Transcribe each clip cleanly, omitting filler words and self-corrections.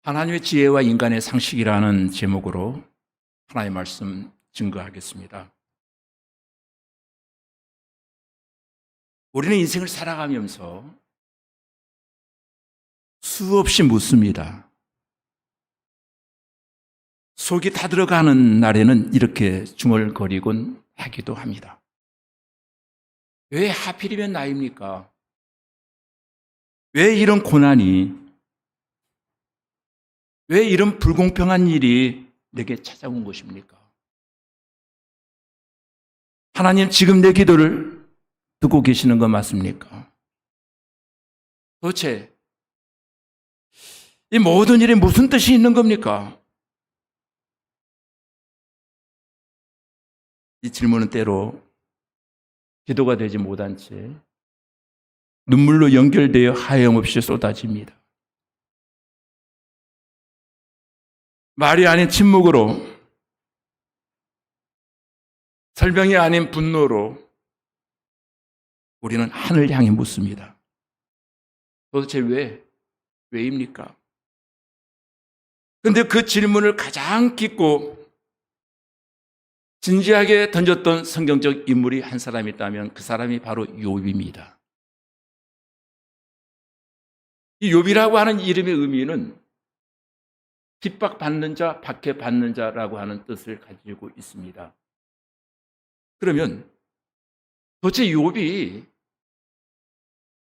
하나님의 지혜와 인간의 상식이라는 제목으로 하나님의 말씀 증거하겠습니다. 우리는 인생을 살아가면서 수없이 묻습니다. 속이 다 들어가는 날에는 이렇게 중얼거리곤 하기도 합니다. 왜 하필이면 나입니까? 왜 이런 고난이, 왜 이런 불공평한 일이 내게 찾아온 것입니까? 하나님, 지금 내 기도를 듣고 계시는 거 맞습니까? 도대체 이 모든 일에 무슨 뜻이 있는 겁니까? 이 질문은 때로 기도가 되지 못한 채 눈물로 연결되어 하염없이 쏟아집니다. 말이 아닌 침묵으로, 설명이 아닌 분노로 우리는 하늘 향해 묻습니다. 도대체 왜입니까? 그런데 그 질문을 가장 깊고 진지하게 던졌던 성경적 인물이 한 사람이 있다면 그 사람이 바로 욥입니다. 이 욥이라고 하는 이름의 의미는 핍박받는 자, 박해받는 자라고 하는 뜻을 가지고 있습니다. 그러면 도대체 욥이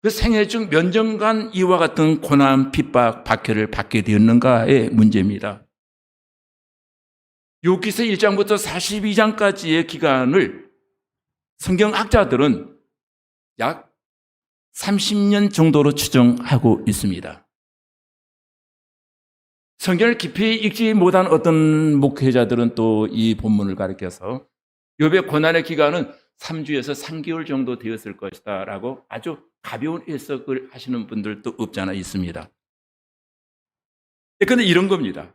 그 생애 중 몇 년간 이와 같은 고난, 핍박, 박해를 받게 되었는가의 문제입니다. 욥기서 1장부터 42장까지의 기간을 성경학자들은 약 30년 정도로 추정하고 있습니다. 성경을 깊이 읽지 못한 어떤 목회자들은 또 이 본문을 가리켜서 욥의 고난의 기간은 3주에서 3개월 정도 되었을 것이다 라고 아주 가벼운 해석을 하시는 분들도 없지 않아 있습니다. 그런데 이런 겁니다.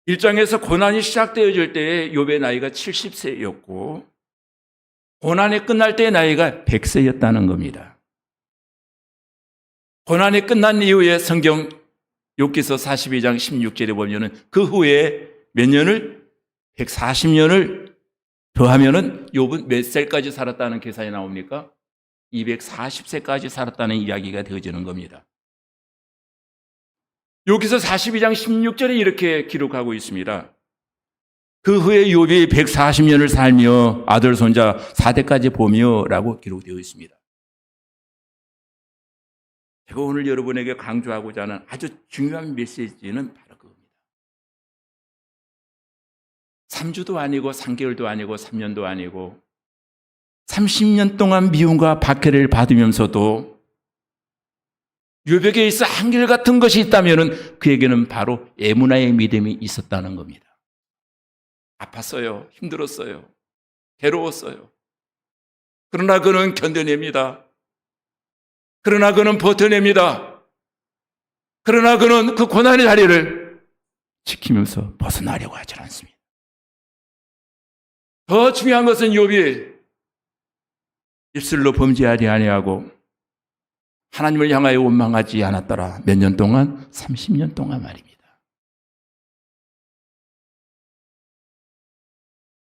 1장에서 고난이 시작되어질 때에 욥의 나이가 70세였고 고난이 끝날 때의 나이가 100세였다는 겁니다. 고난이 끝난 이후에 성경 욥기서 42장 16절에 보면은 그 후에 몇 년을 140년을 더하면은 욥은 몇 살까지 살았다는 계산이 나옵니까? 240세까지 살았다는 이야기가 되어지는 겁니다. 여기서 42장 16절에 이렇게 기록하고 있습니다. 그 후에 욥이 140년을 살며 아들 손자 4대까지 보며 라고 기록되어 있습니다. 제가 오늘 여러분에게 강조하고자 하는 아주 중요한 메시지는 바로 그겁니다. 3주도 아니고 3개월도 아니고 3년도 아니고 30년 동안 미움과 박해를 받으면서도 욥에게 있어 한결같은 것이 있다면 그에게는 바로 에무나의 믿음이 있었다는 겁니다. 아팠어요. 힘들었어요. 괴로웠어요. 그러나 그는 견뎌냅니다. 그러나 그는 버텨냅니다. 그러나 그는 그 고난의 자리를 지키면서 벗어나려고 하지 않습니다. 더 중요한 것은 욥이 입술로 범죄하지 아니하고 하나님을 향하여 원망하지 않았더라. 몇 년 동안? 30년 동안 말입니다.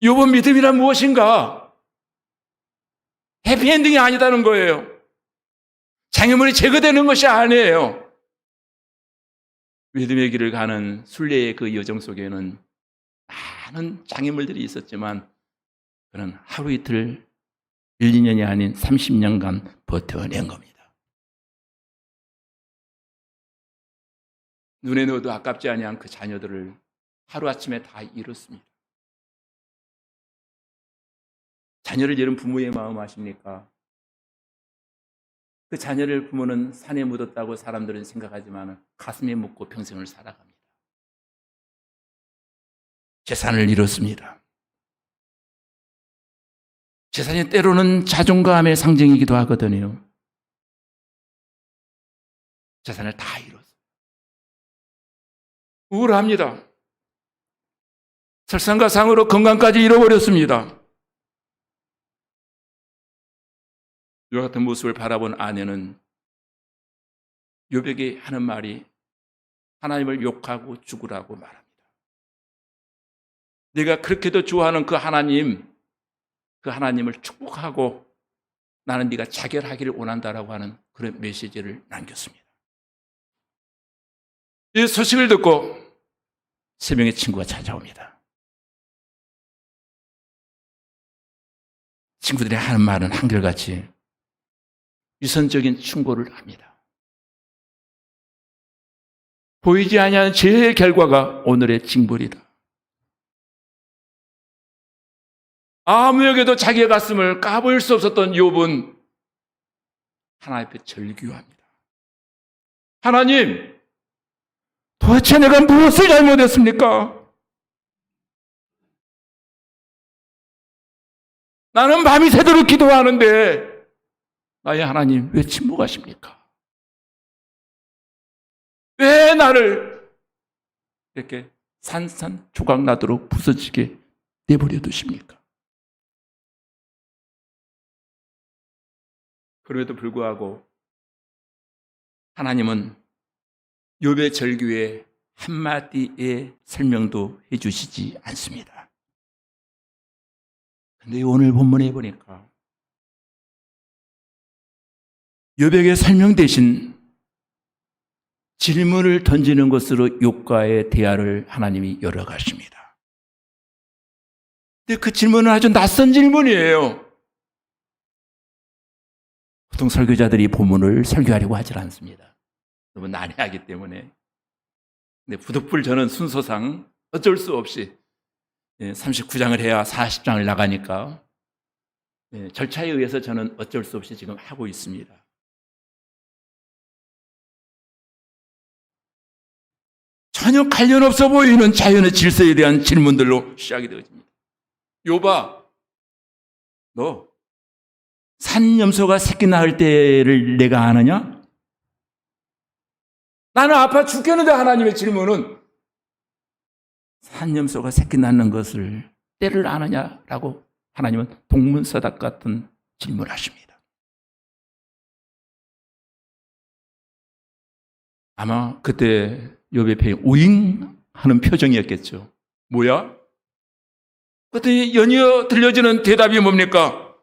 욥의 믿음이란 무엇인가? 해피엔딩이 아니다는 거예요. 장애물이 제거되는 것이 아니에요. 믿음의 길을 가는 순례의 그 여정 속에는 많은 장애물들이 있었지만 그는 하루 이틀 1, 2년이 아닌 30년간 버텨낸 겁니다. 눈에 넣어도 아깝지 아니한 그 자녀들을 하루아침에 다 잃었습니다. 자녀를 잃은 부모의 마음 아십니까? 그 자녀를 부모는 산에 묻었다고 사람들은 생각하지만 가슴에 묻고 평생을 살아갑니다. 재산을 잃었습니다. 재산이 때로는 자존감의 상징이기도 하거든요. 재산을 다 잃었어요. 우울합니다. 설상가상으로 건강까지 잃어버렸습니다. 이와 같은 모습을 바라본 아내는 욥에게 하는 말이 하나님을 욕하고 죽으라고 말합니다. 내가 그렇게도 좋아하는 그 하나님을 축복하고 나는 네가 자결하기를 원한다라고 하는 그런 메시지를 남겼습니다. 이 소식을 듣고 3명의 친구가 찾아옵니다. 친구들이 하는 말은 한결같이 유선적인 충고를 합니다. 보이지 아니하는 죄의 결과가 오늘의 징벌이다. 아무에게도 자기의 가슴을 까보일 수 없었던 욥은 하나님 앞에 절규합니다. 하나님, 도대체 내가 무엇을 잘못했습니까? 나는 밤이 새도록 기도하는데 나의 하나님 왜 침묵하십니까? 왜 나를 이렇게 산산조각 나도록 부서지게 내버려 두십니까? 그럼에도 불구하고 하나님은 욥의 절규에 한마디의 설명도 해주시지 않습니다. 그런데 오늘 본문에 보니까 욥에게 설명 대신 질문을 던지는 것으로 욥과의 대화를 하나님이 열어가십니다. 근데 그 질문은 아주 낯선 질문이에요. 보통 설교자들이 본문을 설교하려고 하질 않습니다. 너무 난해하기 때문에. 근데 부득불 저는 순서상 어쩔 수 없이 39장을 해야 40장을 나가니까 절차에 의해서 저는 어쩔 수 없이 지금 하고 있습니다. 전혀 관련 없어 보이는 자연의 질서에 대한 질문들로 시작이 되어집니다. 욥아, 너 산염소가 새끼 낳을 때를 내가 아느냐? 나는 아파 죽겠는데 하나님의 질문은 산염소가 새끼 낳는 것을 때를 아느냐라고 하나님은 동문서답 같은 질문을 하십니다. 아마 그때 욥의 표정이 우잉하는 표정이었겠죠. 뭐야? 그랬더니 연이어 들려지는 대답이 뭡니까?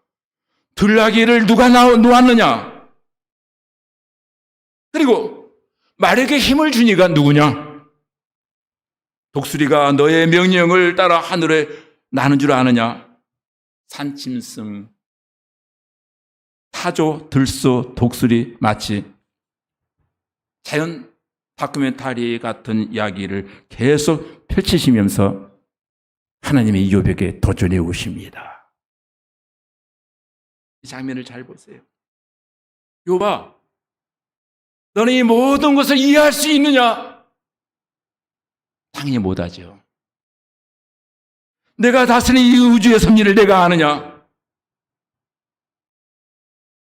들나귀를 누가 놓았느냐? 그리고 말에게 힘을 주니가 누구냐? 독수리가 너의 명령을 따라 하늘에 나는 줄 아느냐? 산짐승, 타조, 들소, 독수리 마치 자연 다큐멘터리 같은 이야기를 계속 펼치시면서 하나님이 욥에게 도전해 오십니다. 이 장면을 잘 보세요. 욥아, 너는 이 모든 것을 이해할 수 있느냐? 당연히 못하죠. 내가 다스리는 이 우주의 섭리를 내가 아느냐?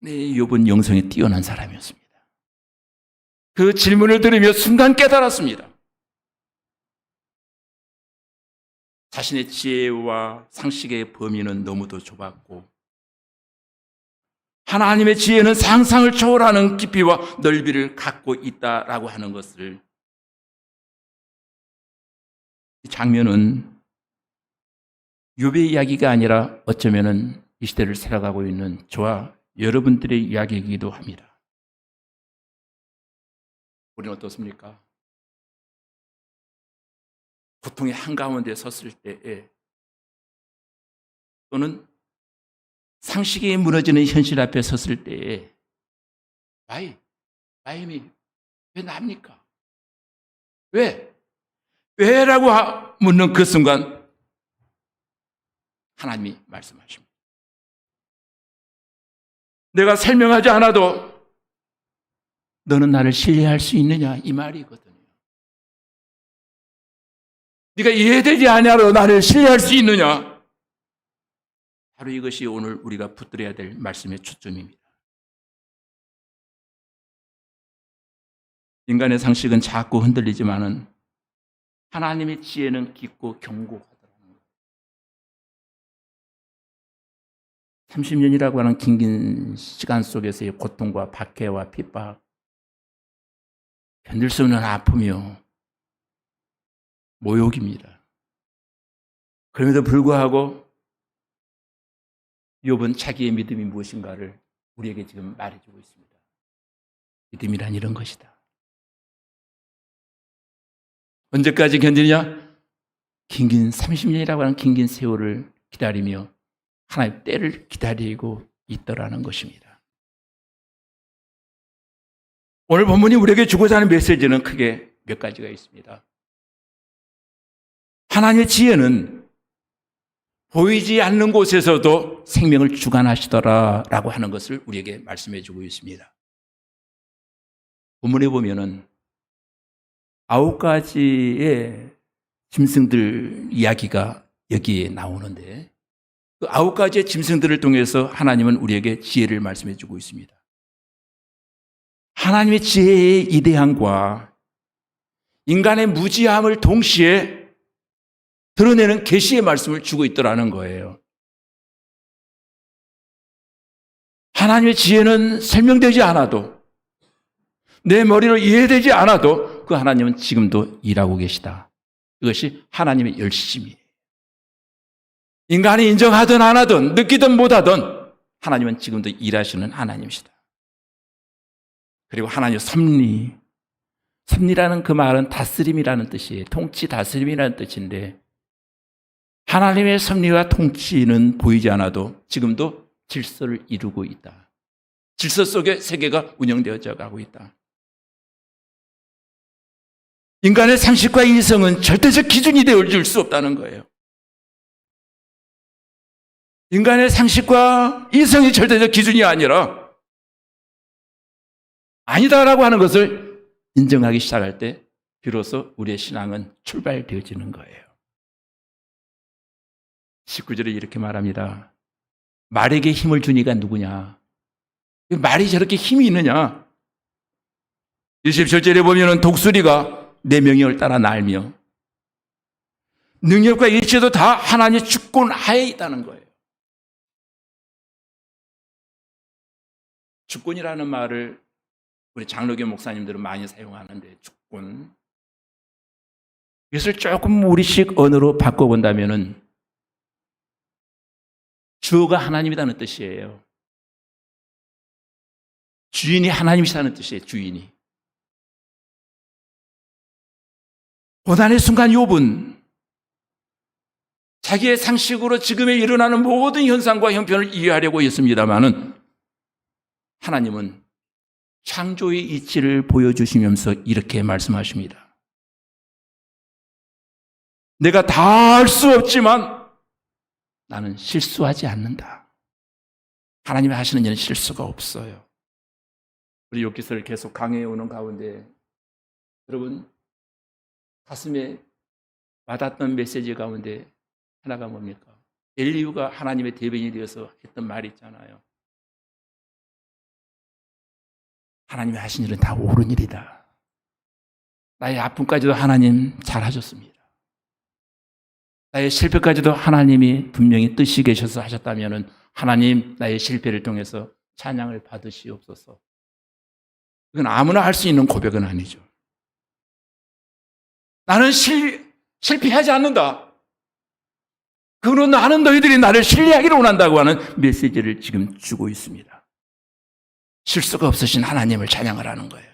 네, 욥은 영성에 뛰어난 사람이었습니다. 그 질문을 들으며 순간 깨달았습니다. 자신의 지혜와 상식의 범위는 너무도 좁았고 하나님의 지혜는 상상을 초월하는 깊이와 넓이를 갖고 있다라고 하는 것을, 이 장면은 욥의 이야기가 아니라 어쩌면은 이 시대를 살아가고 있는 저와 여러분들의 이야기이기도 합니다. 우리는 어떻습니까? 고통의 한가운데 섰을 때에 또는 상식이 무너지는 현실 앞에 섰을 때에 Why me? 왜 납니까? 왜? 왜라고 묻는 그 순간 하나님이 말씀하십니다. 내가 설명하지 않아도 너는 나를 신뢰할 수 있느냐? 이 말이거든요. 네가 이해되지 않아도 나를 신뢰할 수 있느냐? 바로 이것이 오늘 우리가 붙들어야 될 말씀의 초점입니다. 인간의 상식은 자꾸 흔들리지만은 하나님의 지혜는 깊고 견고하더라는 거예요. 30년이라고 하는 긴 시간 속에서의 고통과 박해와 핍박, 견딜 수 없는 아픔이요, 모욕입니다. 그럼에도 불구하고 욥은 자기의 믿음이 무엇인가를 우리에게 지금 말해주고 있습니다. 믿음이란 이런 것이다. 언제까지 견디냐? 긴긴 30년이라고 하는 긴긴 세월을 기다리며 하나님의 때를 기다리고 있더라는 것입니다. 오늘 본문이 우리에게 주고자 하는 메시지는 크게 몇 가지가 있습니다. 하나님의 지혜는 보이지 않는 곳에서도 생명을 주관하시더라라고 하는 것을 우리에게 말씀해 주고 있습니다. 본문에 보면은 9가지의 짐승들 이야기가 여기에 나오는데 그 9가지의 짐승들을 통해서 하나님은 우리에게 지혜를 말씀해 주고 있습니다. 하나님의 지혜의 이대함과 인간의 무지함을 동시에 드러내는 계시의 말씀을 주고 있더라는 거예요. 하나님의 지혜는 설명되지 않아도 내 머리로 이해되지 않아도 그 하나님은 지금도 일하고 계시다. 이것이 하나님의 열심이에요. 인간이 인정하든 안 하든 느끼든 못하든 하나님은 지금도 일하시는 하나님이시다. 그리고 하나님의 섭리라는 그 말은 다스림이라는 뜻이에요. 통치 다스림이라는 뜻인데 하나님의 섭리와 통치는 보이지 않아도 지금도 질서를 이루고 있다. 질서 속에 세계가 운영되어져 가고 있다. 인간의 상식과 이성은 절대적 기준이 되어줄 수 없다는 거예요. 인간의 상식과 이성이 절대적 기준이 아니라 아니다라고 하는 것을 인정하기 시작할 때 비로소 우리의 신앙은 출발되어지는 거예요. 19절에 이렇게 말합니다. 말에게 힘을 준 이가 누구냐? 말이 저렇게 힘이 있느냐? 27절에 보면은 독수리가 내 명령을 따라 날며 능력과 일체도 다 하나님의 주권 하에 있다는 거예요. 주권이라는 말을 우리 장로교 목사님들은 많이 사용하는데 주권. 이것을 조금 우리식 언어로 바꿔본다면은 주어가 하나님이라는 뜻이에요. 주인이 하나님이시라는 뜻이에요. 주인이. 고난의 순간 욥은 자기의 상식으로 지금에 일어나는 모든 현상과 형편을 이해하려고 했습니다마는 하나님은 창조의 이치를 보여주시면서 이렇게 말씀하십니다. 내가 다 할 수 없지만 나는 실수하지 않는다. 하나님이 하시는 일은 실수가 없어요. 우리 욥기서를 계속 강해해 오는 가운데 여러분 가슴에 와닿던 메시지 가운데 하나가 뭡니까? 엘리후가 하나님의 대변인이 되어서 했던 말이 있잖아요. 하나님이 하신 일은 다 옳은 일이다. 나의 아픔까지도 하나님 잘하셨습니다. 나의 실패까지도 하나님이 분명히 뜻이 계셔서 하셨다면 하나님 나의 실패를 통해서 찬양을 받으시옵소서. 이건 아무나 할 수 있는 고백은 아니죠. 나는 실패하지 않는다. 그건 나는 너희들이 나를 신뢰하기를 원한다고 하는 메시지를 지금 주고 있습니다. 실수가 없으신 하나님을 찬양을 하는 거예요.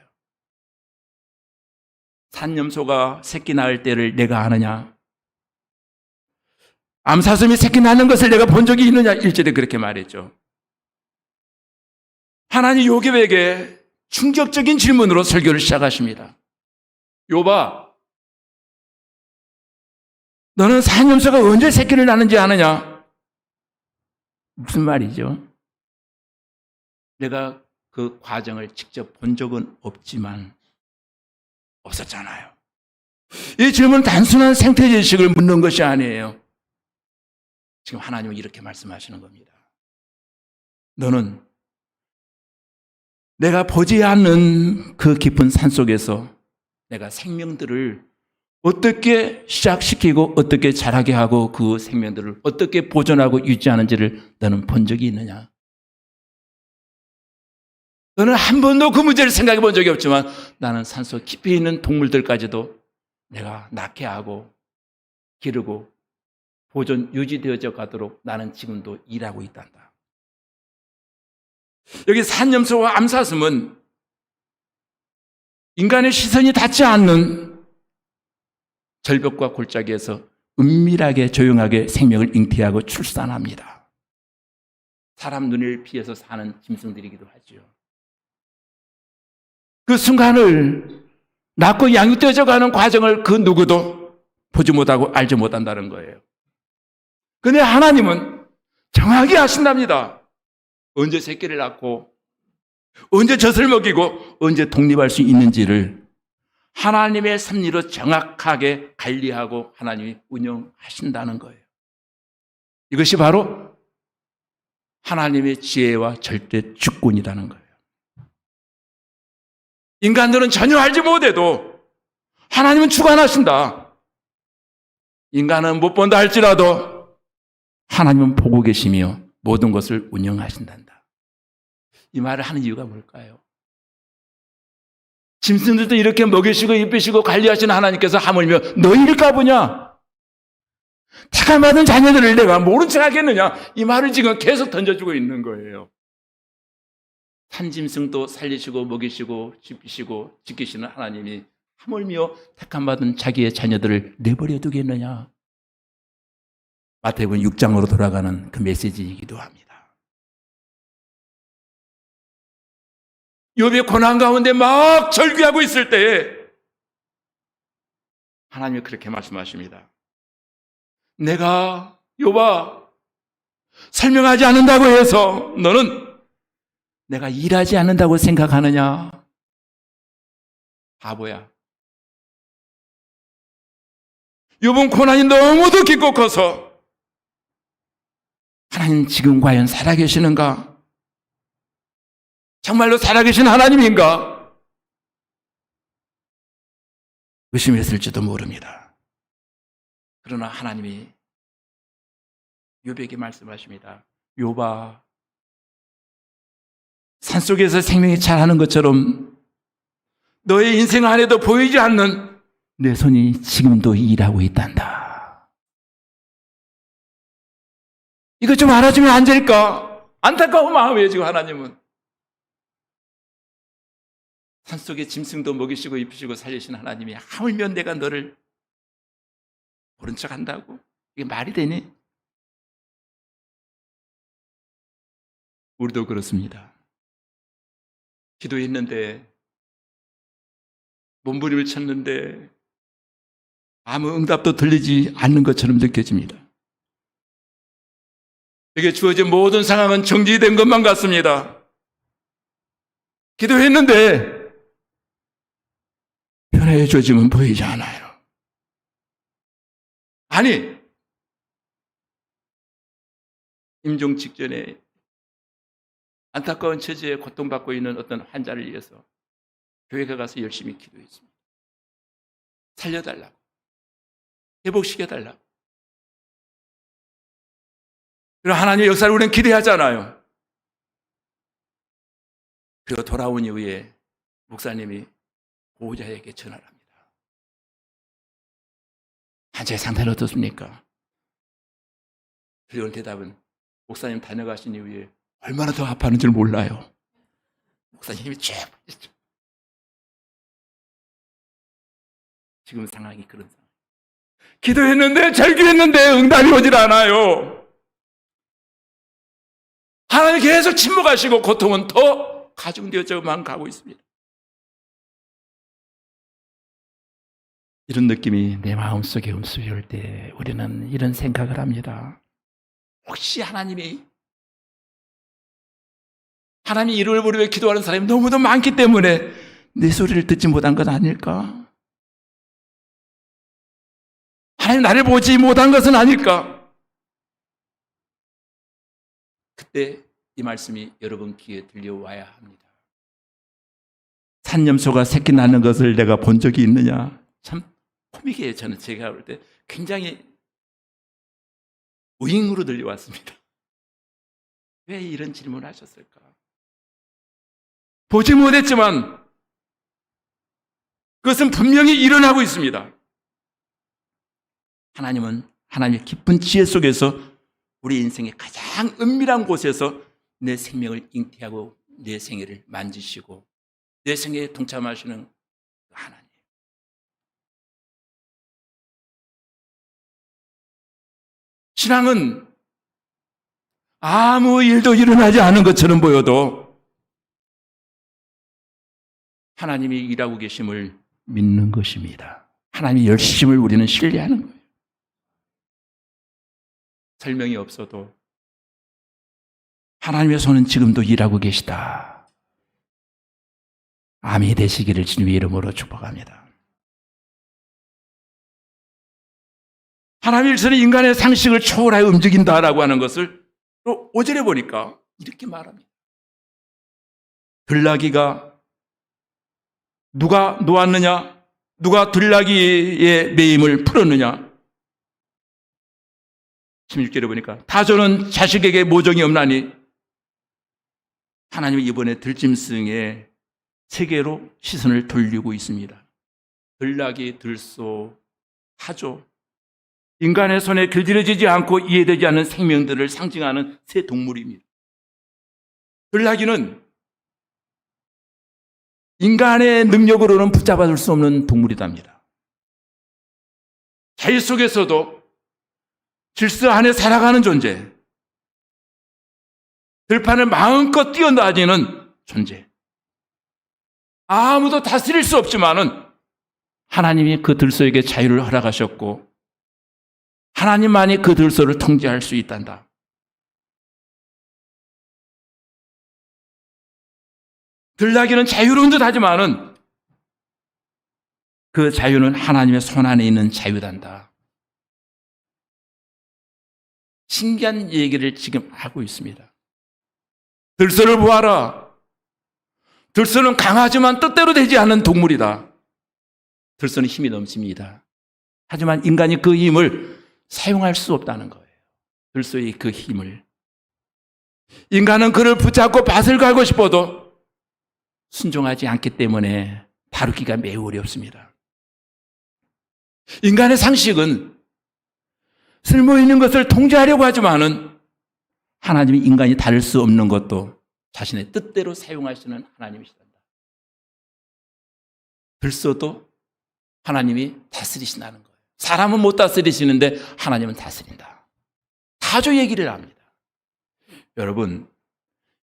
산염소가 새끼 낳을 때를 내가 아느냐? 암사슴이 새끼 낳는 것을 내가 본 적이 있느냐? 1절에 그렇게 말했죠. 하나님 욥에게 충격적인 질문으로 설교를 시작하십니다. 욥아, 너는 산염소가 언제 새끼를 낳는지 아느냐? 무슨 말이죠? 내가 그 과정을 직접 본 적은 없지만 없었잖아요. 이 질문은 단순한 생태 지식을 묻는 것이 아니에요. 지금 하나님은 이렇게 말씀하시는 겁니다. 너는 내가 보지 않는 그 깊은 산속에서 내가 생명들을 어떻게 시작시키고 어떻게 자라게 하고 그 생명들을 어떻게 보존하고 유지하는지를 너는 본 적이 있느냐? 너는 한 번도 그 문제를 생각해 본 적이 없지만 나는 산속 깊이 있는 동물들까지도 내가 낳게 하고 기르고 보존 유지되어져 가도록 나는 지금도 일하고 있단다. 여기 산염소와 암사슴은 인간의 시선이 닿지 않는 절벽과 골짜기에서 은밀하게 조용하게 생명을 잉태하고 출산합니다. 사람 눈을 피해서 사는 짐승들이기도 하죠. 그 순간을 낳고 양육되어져 가는 과정을 그 누구도 보지 못하고 알지 못한다는 거예요. 그런데 하나님은 정확히 아신답니다. 언제 새끼를 낳고 언제 젖을 먹이고 언제 독립할 수 있는지를 하나님의 섭리로 정확하게 관리하고 하나님이 운영하신다는 거예요. 이것이 바로 하나님의 지혜와 절대 주권이라는 거예요. 인간들은 전혀 알지 못해도 하나님은 주관하신다. 인간은 못 본다 할지라도 하나님은 보고 계시며 모든 것을 운영하신단다. 이 말을 하는 이유가 뭘까요? 짐승들도 이렇게 먹이시고 입히시고 관리하시는 하나님께서 하물며 너희일까 보냐? 택함받은 자녀들을 내가 모른 척 하겠느냐? 이 말을 지금 계속 던져주고 있는 거예요. 산짐승도 살리시고 먹이시고 입히시고 지키시는 하나님이 하물며 택함받은 자기의 자녀들을 내버려 두겠느냐? 마태복음 6장으로 돌아가는 그 메시지이기도 합니다. 욥이 고난 가운데 막 절규하고 있을 때에 하나님이 그렇게 말씀하십니다. 내가 욥아 설명하지 않는다고 해서 너는 내가 일하지 않는다고 생각하느냐? 바보야. 욥은 고난이 너무도 깊고 커서 하나님 지금 과연 살아계시는가? 정말로 살아계신 하나님인가? 의심했을지도 모릅니다. 그러나 하나님이 욥에게 말씀하십니다. 욥아, 산속에서 생명이 자라는 것처럼 너의 인생 안에도 보이지 않는 내 손이 지금도 일하고 있단다. 이거 좀 알아주면 안 될까? 안타까운 마음이에요, 지금 하나님은. 산속에 짐승도 먹이시고 입히시고 살리신 하나님이 하물며 내가 너를 모른 척 한다고? 이게 말이 되니? 우리도 그렇습니다. 기도했는데 몸부림을 쳤는데 아무 응답도 들리지 않는 것처럼 느껴집니다. 에게 주어진 모든 상황은 정지된 것만 같습니다. 기도했는데 변화의 조짐은 보이지 않아요. 아니, 임종 직전에 안타까운 처지에 고통받고 있는 어떤 환자를 위해서 교회에 가서 열심히 기도했습니다. 살려달라고, 회복시켜달라고. 그리고 하나님의 역사를 우리는 기대하잖아요. 그리고 돌아온 이후에 목사님이 보호자에게 전화를 합니다. 환자의 상태는 어떻습니까? 그리고 대답은 목사님 다녀가신 이후에 얼마나 더 아파하는지를 몰라요. 목사님이 쭉 빠졌죠. 지금 상황이 그런 상황. 기도했는데 절규했는데 응답이 오질 않아요. 하나님 계속 침묵하시고 고통은 더 가중되어져만 가고 있습니다. 이런 느낌이 내 마음속에 움츠릴 때 우리는 이런 생각을 합니다. 혹시 하나님이 이름을 부르며 기도하는 사람이 너무도 많기 때문에 내 소리를 듣지 못한 것 아닐까? 하나님 나를 보지 못한 것은 아닐까? 그때 이 말씀이 여러분 귀에 들려와야 합니다. 산염소가 새끼 낳는 것을 내가 본 적이 있느냐? 참 코믹이에요. 저는 제가 볼 때 굉장히 우잉으로 들려왔습니다. 왜 이런 질문을 하셨을까? 보지 못했지만 그것은 분명히 일어나고 있습니다. 하나님은 하나님의 깊은 지혜 속에서 우리 인생의 가장 은밀한 곳에서 내 생명을 잉태하고 내 생애를 만지시고 내 생애에 동참하시는 하나님. 신앙은 아무 일도 일어나지 않은 것처럼 보여도 하나님이 일하고 계심을 믿는 것입니다. 하나님의 열심을 우리는 신뢰하는 거예요. 설명이 없어도 하나님의 손은 지금도 일하고 계시다. 아멘이 되시기를 주님의 이름으로 축복합니다. 하나님의 일선이 인간의 상식을 초월하여 움직인다라고 하는 것을 또 5절에 보니까 이렇게 말합니다. 들나귀가 누가 놓았느냐? 누가 들나귀의 매임을 풀었느냐? 16절에 보니까 타조는 자식에게 모종이 없나니 하나님은 이번에 들짐승의 세계로 시선을 돌리고 있습니다. 들나귀, 들소, 타조, 인간의 손에 길들여지지 않고 이해되지 않는 생명들을 상징하는 새 동물입니다. 들나귀는 인간의 능력으로는 붙잡아줄 수 없는 동물이답니다. 자유 속에서도 질서 안에 살아가는 존재, 들판을 마음껏 뛰어다니는 존재. 아무도 다스릴 수 없지만은 하나님이 그 들소에게 자유를 허락하셨고 하나님만이 그 들소를 통제할 수 있단다. 들나귀는 자유로운 듯 하지만은 그 자유는 하나님의 손 안에 있는 자유단다. 신기한 얘기를 지금 하고 있습니다. 들소를 보아라. 들소는 강하지만 뜻대로 되지 않는 동물이다. 들소는 힘이 넘칩니다. 하지만 인간이 그 힘을 사용할 수 없다는 거예요. 들소의 그 힘을. 인간은 그를 붙잡고 밭을 갈고 싶어도 순종하지 않기 때문에 다루기가 매우 어렵습니다. 인간의 상식은 쓸모있는 것을 통제하려고 하지만은 하나님이 인간이 다룰 수 없는 것도 자신의 뜻대로 사용하시는 하나님이시단다. 들소도 하나님이 다스리신다는 거예요. 사람은 못 다스리시는데 하나님은 다스린다. 타조 얘기를 합니다. 여러분,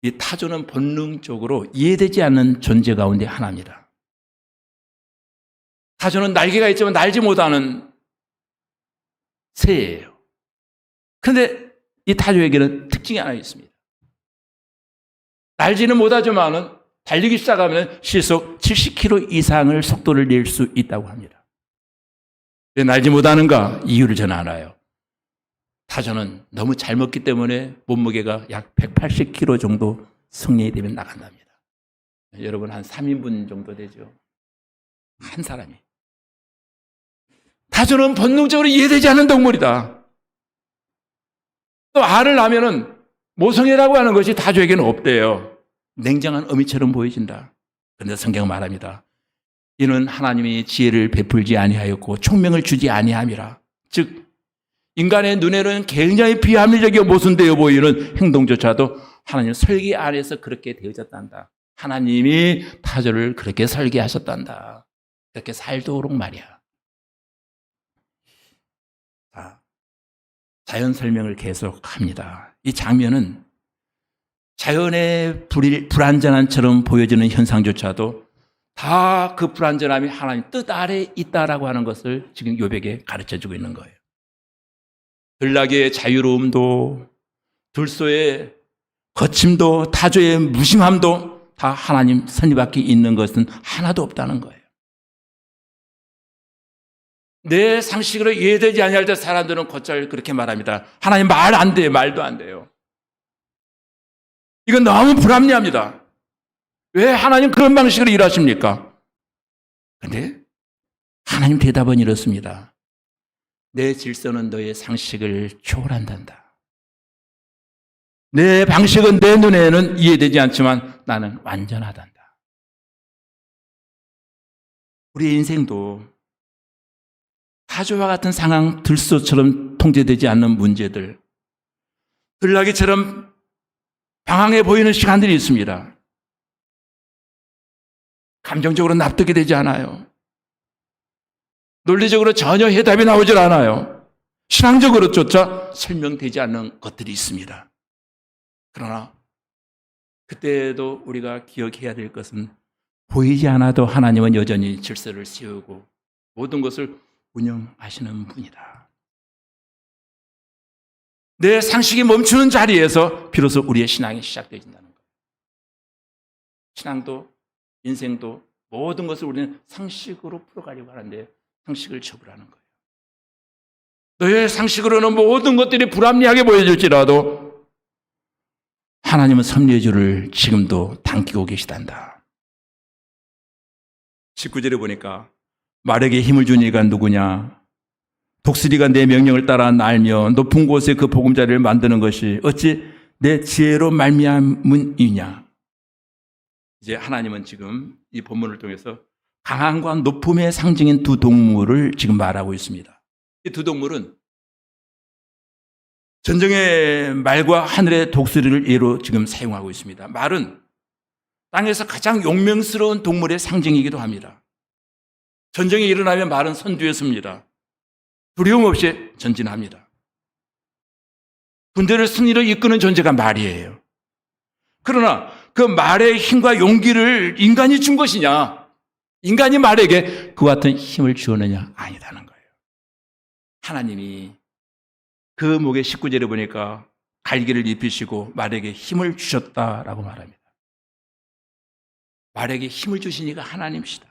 이 타조는 본능적으로 이해되지 않는 존재 가운데 하나입니다. 타조는 날개가 있지만 날지 못하는 새예요. 그런데 이 타조에게는 특징이 하나 있습니다. 날지는 못하지만은 달리기 시작하면 시속 70km 이상을 속도를 낼 수 있다고 합니다. 왜 날지 못하는가? 이유를 저는 알아요. 타조는 너무 잘 먹기 때문에 몸무게가 약 180kg 정도 성년이 되면 나간답니다. 여러분 한 3인분 정도 되죠. 한 사람이. 타조는 본능적으로 이해되지 않는 동물이다. 또 알을 낳으면은 모성애라고 하는 것이 타조에게는 없대요. 냉정한 어미처럼 보여진다. 그런데 성경은 말합니다. 이는 하나님이 지혜를 베풀지 아니하였고 총명을 주지 아니함이라. 즉 인간의 눈에는 굉장히 비합리적이고 모순되어 보이는 행동조차도 하나님 설계 안에서 그렇게 되어졌단다. 하나님이 타조를 그렇게 설계하셨단다. 그렇게 살도록 말이야. 자연 설명을 계속합니다. 이 장면은 자연의 불완전함처럼 보여지는 현상조차도 다 그 불완전함이 하나님 뜻 아래에 있다라고 하는 것을 지금 욥에게 가르쳐주고 있는 거예요. 들나귀의 자유로움도 들소의 거침도 타조의 무심함도 다 하나님 섭리 밖에 있는 것은 하나도 없다는 거예요. 내 상식으로 이해되지 아니할 때 사람들은 곧잘 그렇게 말합니다. 하나님 말 안 돼요. 말도 안 돼요. 이건 너무 불합리합니다. 왜 하나님 그런 방식으로 일하십니까? 그런데 하나님 대답은 이렇습니다. 내 질서는 너의 상식을 초월한단다. 내 방식은 내 눈에는 이해되지 않지만 나는 완전하단다. 우리 인생도 사조와 같은 상황, 들소처럼 통제되지 않는 문제들, 들나귀처럼 방황해 보이는 시간들이 있습니다. 감정적으로 납득이 되지 않아요. 논리적으로 전혀 해답이 나오질 않아요. 신앙적으로조차 설명되지 않는 것들이 있습니다. 그러나 그때도 우리가 기억해야 될 것은 보이지 않아도 하나님은 여전히 질서를 세우고 모든 것을 운영하시는 분이다. 내 상식이 멈추는 자리에서 비로소 우리의 신앙이 시작되어진다는 거예요. 신앙도 인생도 모든 것을 우리는 상식으로 풀어가려고 하는데 상식을 처벌하는 거예요. 너의 상식으로는 모든 것들이 불합리하게 보여질지라도 하나님은 섭리의 줄을 지금도 당기고 계시단다. 19절에 보니까 말에게 힘을 준 이가 누구냐? 독수리가 내 명령을 따라 날며 높은 곳에 그 보금자리를 만드는 것이 어찌 내 지혜로 말미암음이냐? 이제 하나님은 지금 이 본문을 통해서 강함과 높음의 상징인 두 동물을 지금 말하고 있습니다. 이 두 동물은 전쟁의 말과 하늘의 독수리를 예로 지금 사용하고 있습니다. 말은 땅에서 가장 용맹스러운 동물의 상징이기도 합니다. 전쟁이 일어나면 말은 선두에 섭니다. 두려움 없이 전진합니다. 군대를 승리로 이끄는 존재가 말이에요. 그러나 그 말의 힘과 용기를 인간이 준 것이냐? 인간이 말에게 그와 같은 힘을 주었느냐? 아니다는 거예요. 하나님이 그 목에 19절에 보니까 갈기를 입히시고 말에게 힘을 주셨다라고 말합니다. 말에게 힘을 주신 이가 하나님이시다.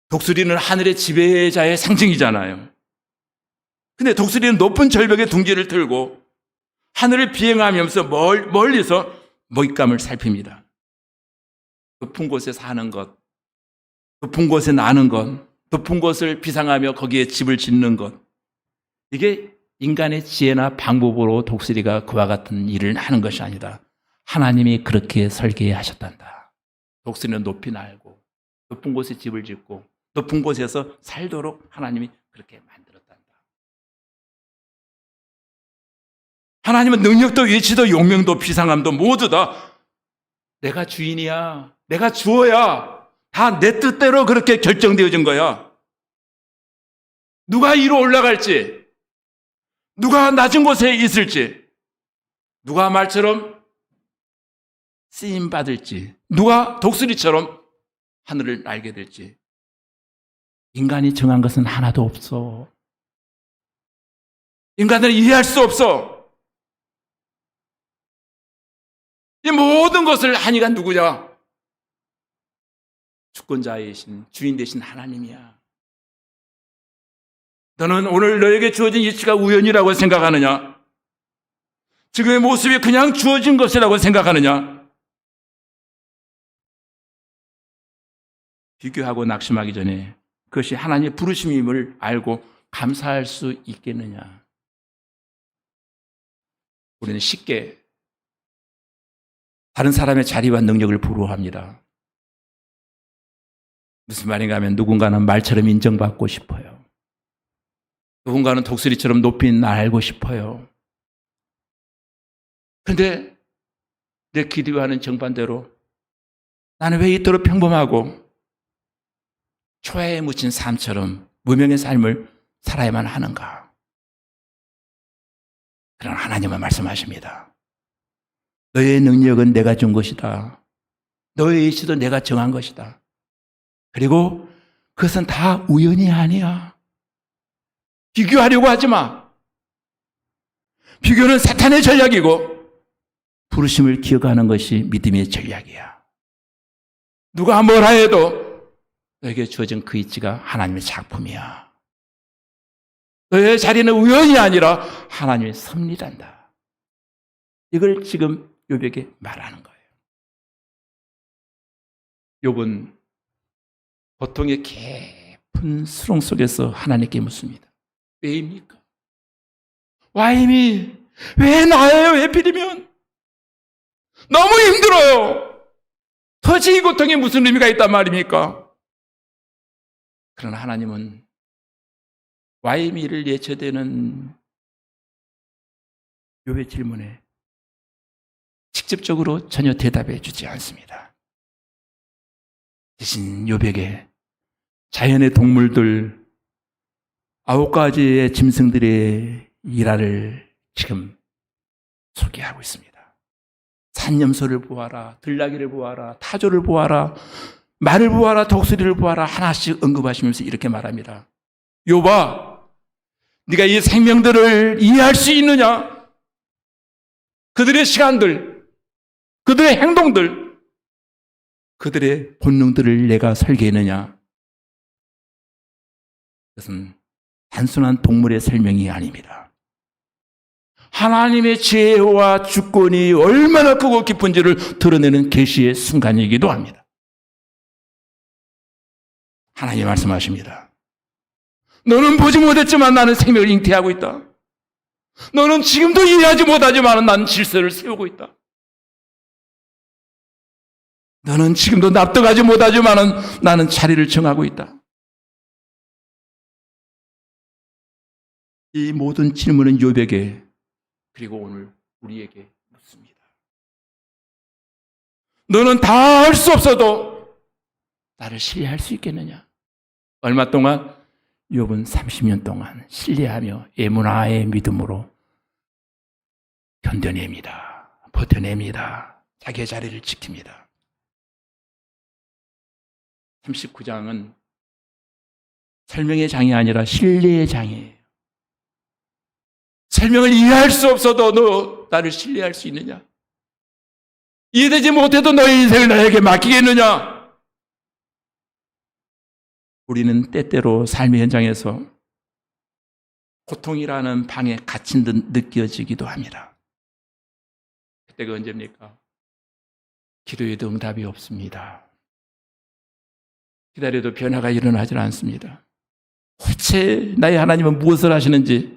독수리는 하늘의 지배자의 상징이잖아요. 근데 독수리는 높은 절벽에 둥지를 틀고 하늘을 비행하면서 멀리서 먹잇감을 살핍니다. 높은 곳에 사는 것, 높은 곳에 나는 것, 높은 곳을 비상하며 거기에 집을 짓는 것, 이게 인간의 지혜나 방법으로 독수리가 그와 같은 일을 하는 것이 아니다. 하나님이 그렇게 설계하셨단다. 독수리는 높이 날고 높은 곳에 집을 짓고 높은 곳에서 살도록 하나님이 그렇게 만들었단다. 하나님은 능력도 위치도 용명도 비상함도 모두 다 내가 주인이야, 내가 주어야, 다 내 뜻대로 그렇게 결정되어진 거야. 누가 위로 올라갈지, 누가 낮은 곳에 있을지, 누가 말처럼 쓰임 받을지, 누가 독수리처럼 하늘을 날게 될지 인간이 정한 것은 하나도 없어. 인간들은 이해할 수 없어. 이 모든 것을 한 이가 누구냐? 주권자이신 주인 되신 하나님이야. 너는 오늘 너에게 주어진 이치가 우연이라고 생각하느냐? 지금의 모습이 그냥 주어진 것이라고 생각하느냐? 비교하고 낙심하기 전에 그것이 하나님의 부르심임을 알고 감사할 수 있겠느냐? 우리는 쉽게 다른 사람의 자리와 능력을 부러워합니다. 무슨 말인가 하면 누군가는 말처럼 인정받고 싶어요. 누군가는 독수리처럼 높이 날고 싶어요. 그런데 내 기도하는 정반대로 나는 왜 이토록 평범하고 초야에 묻힌 삶처럼 무명의 삶을 살아야만 하는가? 그러나 하나님은 말씀하십니다. 너의 능력은 내가 준 것이다. 너의 의지도 내가 정한 것이다. 그리고 그것은 다 우연이 아니야. 비교하려고 하지 마. 비교는 사탄의 전략이고 부르심을 기억하는 것이 믿음의 전략이야. 누가 뭐라 해도 너에게 주어진 그 이치가 하나님의 작품이야. 너의 자리는 우연이 아니라 하나님의 섭리란다. 이걸 지금 욥에게 말하는 거예요. 욥은 고통의 깊은 수렁 속에서 하나님께 묻습니다. 왜입니까? 와임이 왜 나예요? 하필이면 너무 힘들어요. 도대체 이 고통에 무슨 의미가 있단 말입니까? 그러나 하나님은 와이미를 예쳐대는 욥의 질문에 직접적으로 전혀 대답해 주지 않습니다. 대신 욥에게 자연의 동물들 9가지의 짐승들의 일화를 지금 소개하고 있습니다. 산염소를 보아라, 들나귀를 보아라, 타조를 보아라, 말을 보아라, 독수리를 보아라 하나씩 언급하시면서 이렇게 말합니다. 욥아, 네가 이 생명들을 이해할 수 있느냐? 그들의 시간들, 그들의 행동들, 그들의 본능들을 내가 설계했느냐? 그것은 단순한 동물의 설명이 아닙니다. 하나님의 지혜와 주권이 얼마나 크고 깊은지를 드러내는 계시의 순간이기도 합니다. 하나님이 말씀하십니다. 너는 보지 못했지만 나는 생명을 잉태하고 있다. 너는 지금도 이해하지 못하지만 나는 질서를 세우고 있다. 너는 지금도 납득하지 못하지만 나는 자리를 정하고 있다. 이 모든 질문은 욥에게 그리고 오늘 우리에게 묻습니다. 너는 다 알 수 없어도 나를 신뢰할 수 있겠느냐? 얼마 동안? 욥은 30년 동안 신뢰하며 에무나의 믿음으로 견뎌냅니다. 버텨냅니다. 자기의 자리를 지킵니다. 39장은 설명의 장이 아니라 신뢰의 장이에요. 설명을 이해할 수 없어도 너 나를 신뢰할 수 있느냐? 이해되지 못해도 너의 인생을 나에게 맡기겠느냐? 우리는 때때로 삶의 현장에서 고통이라는 방에 갇힌 듯 느껴지기도 합니다. 그때가 언제입니까? 기도에도 응답이 없습니다. 기다려도 변화가 일어나질 않습니다. 대체 나의 하나님은 무엇을 하시는지,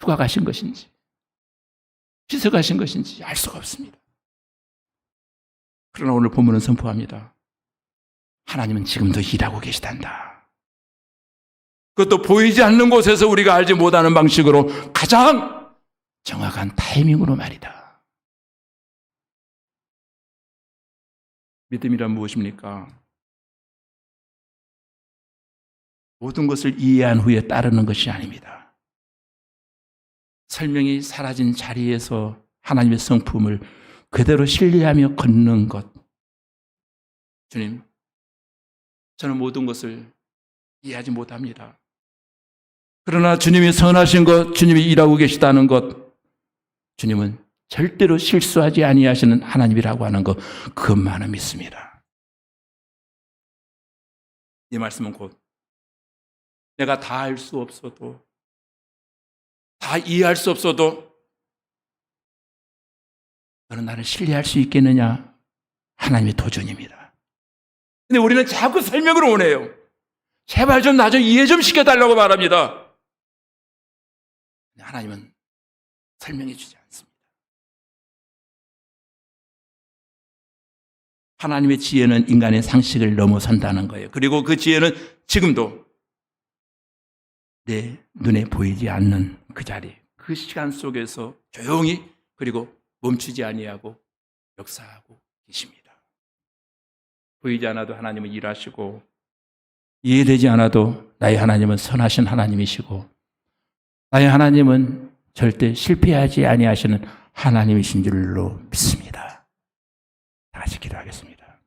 휴가 가신 것인지, 씻어 가신 것인지 알 수가 없습니다. 그러나 오늘 본문은 선포합니다. 하나님은 지금도 일하고 계시단다. 그것도 보이지 않는 곳에서 우리가 알지 못하는 방식으로 가장 정확한 타이밍으로 말이다. 믿음이란 무엇입니까? 모든 것을 이해한 후에 따르는 것이 아닙니다. 설명이 사라진 자리에서 하나님의 성품을 그대로 신뢰하며 걷는 것. 주님, 저는 모든 것을 이해하지 못합니다. 그러나 주님이 선하신 것, 주님이 일하고 계시다는 것, 주님은 절대로 실수하지 아니하시는 하나님이라고 하는 것, 그것만은 믿습니다. 이 말씀은 곧 내가 다 알 수 없어도, 다 이해할 수 없어도 너는 나를 신뢰할 수 있겠느냐? 하나님의 도전입니다. 근데 우리는 자꾸 설명을 원해요. 제발 좀 나 좀 이해 좀 시켜달라고 말합니다. 하나님은 설명해 주지 않습니다. 하나님의 지혜는 인간의 상식을 넘어선다는 거예요. 그리고 그 지혜는 지금도 내 눈에 보이지 않는 그 자리, 그 시간 속에서 조용히 그리고 멈추지 아니하고 역사하고 계십니다. 보이지 않아도 하나님은 일하시고, 이해되지 않아도 나의 하나님은 선하신 하나님이시고, 나의 하나님은 절대 실패하지 아니하시는 하나님이신 줄로 믿습니다. 다 같이 기도하겠습니다.